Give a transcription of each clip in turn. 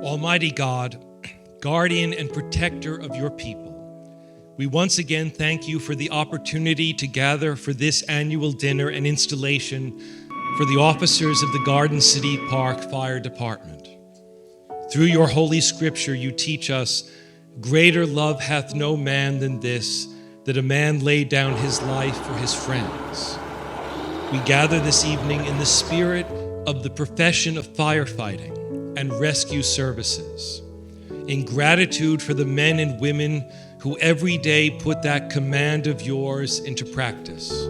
Almighty God, guardian and protector of your people, we once again thank you for the opportunity to gather for this annual dinner and installation for the officers of the Garden City Park Fire Department. Through your holy scripture, you teach us, greater love hath no man than this, that a man lay down his life for his friends. We gather this evening in the spirit of the profession of firefighting and rescue services, in gratitude for the men and women who every day put that command of yours into practice.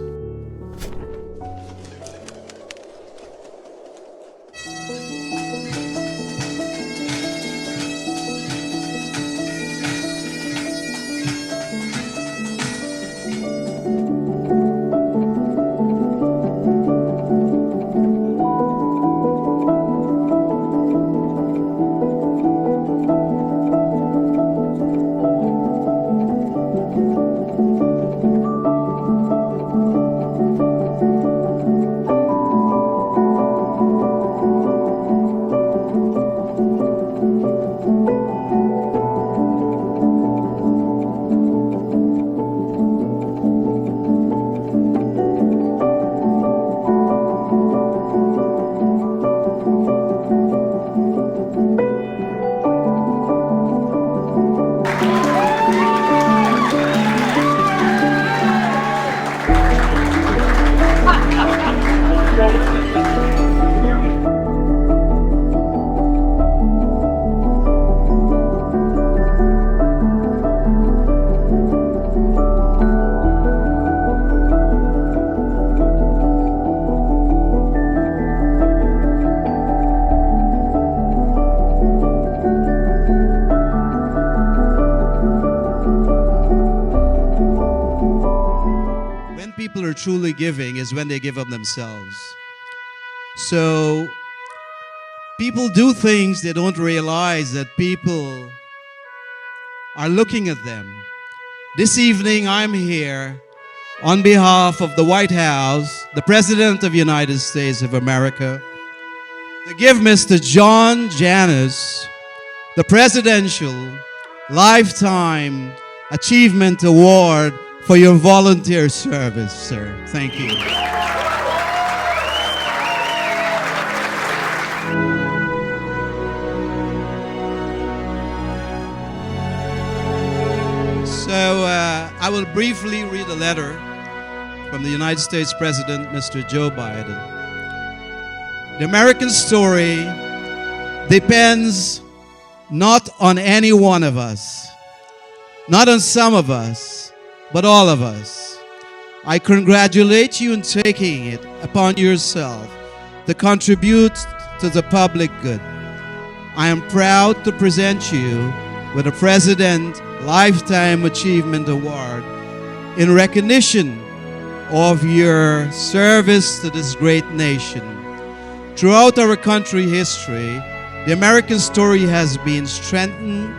People are truly giving is when they give of themselves. So people do things they don't realize that people are looking at them. This evening I'm here on behalf of the White House, the President of the United States of America, to give Mr. John Janus the Presidential Lifetime Achievement Award for your volunteer service, sir. Thank you. So I will briefly read a letter from the United States President, Mr. Joe Biden. The American story depends not on any one of us, not on some of us, but all of us. I congratulate you in taking it upon yourself to contribute to the public good. I am proud to present you with a President Lifetime Achievement Award in recognition of your service to this great nation. Throughout our country history, the American story has been strengthened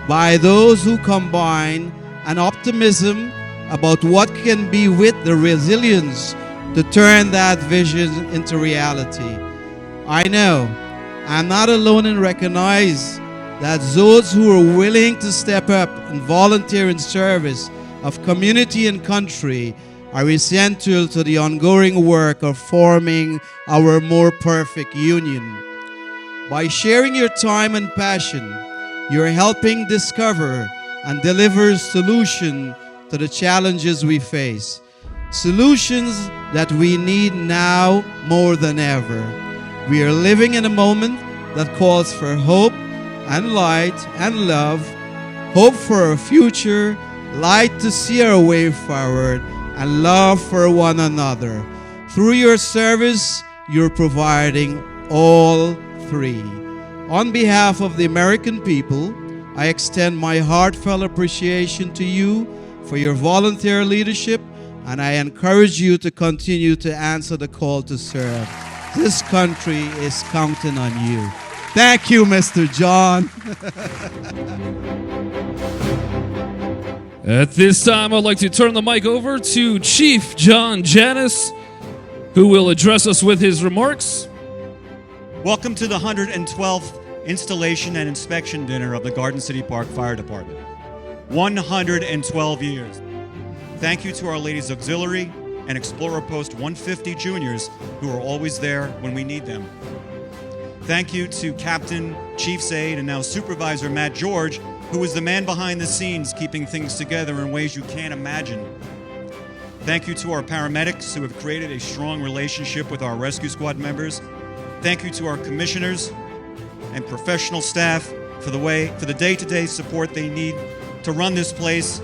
by those who combine an optimism about what can be with the resilience to turn that vision into reality. I know I'm not alone and recognize that those who are willing to step up and volunteer in service of community and country are essential to the ongoing work of forming our more perfect union. By sharing your time and passion, you're helping discover and deliver solutions to the challenges we face. Solutions that we need now more than ever. We are living in a moment that calls for hope and light and love, hope for a future, light to see our way forward, and love for one another. Through your service, you're providing all three. On behalf of the American people, I extend my heartfelt appreciation to you for your volunteer leadership, and I encourage you to continue to answer the call to serve. This country is counting on you. Thank you, Mr. John. At this time, I'd like to turn the mic over to Chief John Janus, who will address us with his remarks. Welcome to the 112th installation and inspection dinner of the Garden City Park Fire Department. 112 years. Thank you to Our Ladies Auxiliary and Explorer Post 150 juniors who are always there when we need them. Thank you to Captain, Chief's Aide, and now Supervisor Matt George, who is the man behind the scenes keeping things together in ways you can't imagine. Thank you to our paramedics who have created a strong relationship with our rescue squad members. Thank you to our commissioners and professional staff for the day-to-day support they need to run this place.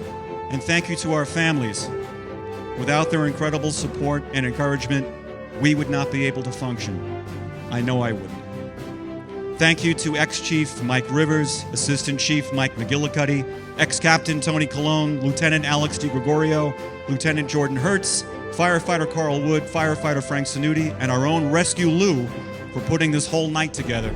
And thank you to our families. Without their incredible support and encouragement, we would not be able to function. I know I wouldn't. Thank you to ex-Chief Mike Rivers, Assistant Chief Mike McGillicuddy, ex-Captain Tony Colon, Lieutenant Alex DiGregorio, Lieutenant Jordan Hertz, Firefighter Carl Wood, Firefighter Frank Sanuti, and our own Rescue Lou for putting this whole night together.